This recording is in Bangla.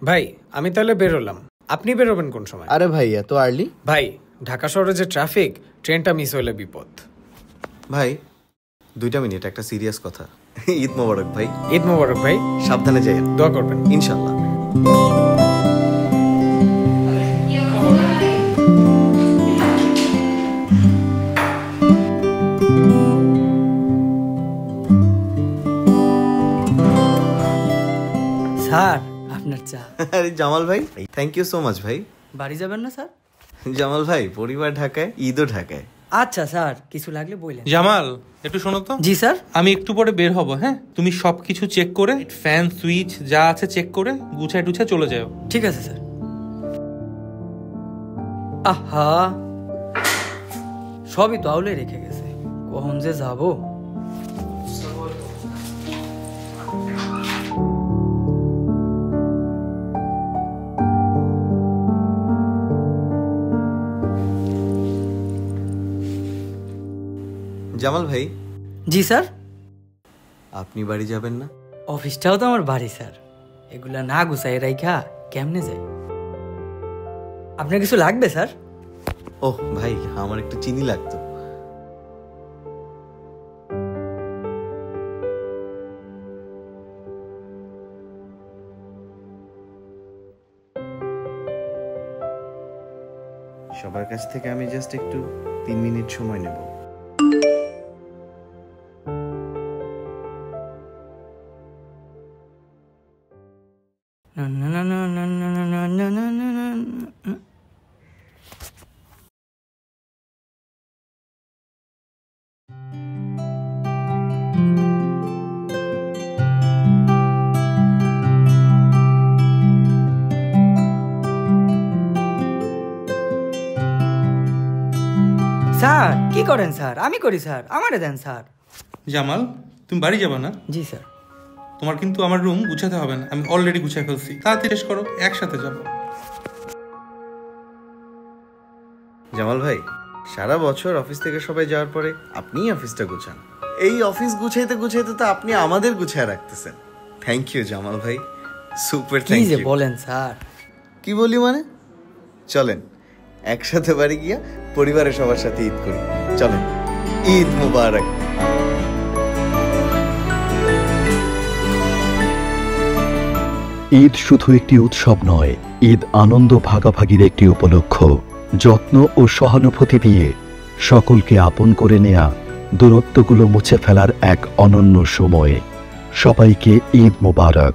ভাই আমি তাহলে বেরোলাম, আপনি বেরোবেন কোন সময়? আরে ভাই এত আর্লি? ভাই ঢাকা শহরে যে ট্রাফিক, ট্রেনটা মিস হইলে বিপদ। ভাই 2 মিনিট, একটা সিরিয়াস কথা। ঈদ মোবারক ভাই। ঈদ মোবারক ভাই। সাবধানে যাই, দোয়া করবেন ইনশাল্লাহ। স্যার আপনার চা। আরে জামাল ভাই, থ্যাংক ইউ সো মাচ ভাই। বাড়ি যাবেন না স্যার? জামাল ভাই পরিবার ঢাকায়, ঈদও ঢাকায়। আচ্ছা স্যার, কিছু লাগলে বললেন। জামাল একটু শোনো তো। জি স্যার। আমি একটু পরে বের হব, হ্যাঁ? তুমি সবকিছু চেক করে, ফ্যান সুইচ যা আছে চেক করে গুছায় টুছায় চলে যাও। ঠিক আছে স্যার। আহা, সবই তো আউলে রেখে গেছে, কখন যে যাবো। জামাল ভাই। জি স্যার। আপনি বাড়ি যাবেন না? অফিসটাও তো আমার বাড়ি স্যার, এগুলা না গুছাই রাইখা কেমনে যায়? আপনার কিছু লাগবে স্যার? ওহ ভাই, আমার একটু চিনি লাগতো। সবার কাছ থেকে আমি জাস্ট একটু 3 মিনিট সময় নেব। স্যার কি করেন স্যার? আমি করি স্যার, আমারে দেন স্যার। জামাল তুমি বাড়ি যাবে না? জি স্যার। তোমার কিন্তু আমার রুম গুছাতে হবে না, আমি অলরেডি গুছাই ফেলছি। তাড়াতাড়ি শেষ করো, একসাথে যাব। জামাল ভাই, সারা বছর অফিস থেকে সবাই যাওয়ার পরে আপনিই অফিসটা গুছান। এই অফিস গুছাইতে গুছাইতে তো আপনি আমাদের গুছায় রাখতেছেন। থ্যাংক ইউ জামাল ভাই, সুপার কি থ্যাংক যে ইউ। বলেন স্যার। কি বলি মানে? চলেন একসাথে বাড়ি গিয়া পরিবারের সবার সাথে ঈদ করি। চলেন, ঈদ মুবারক। ঈদ শুধু একটি উৎসব নয়, ঈদ আনন্দ ভাগাভাগির একটি উপলক্ষ। যত্ন ও সহানুভূতি দিয়ে সকলকে আপন করে নেয়া, দূরত্বগুলো মুছে ফেলার এক অনন্য সময়। সবাইকে ঈদ মোবারক।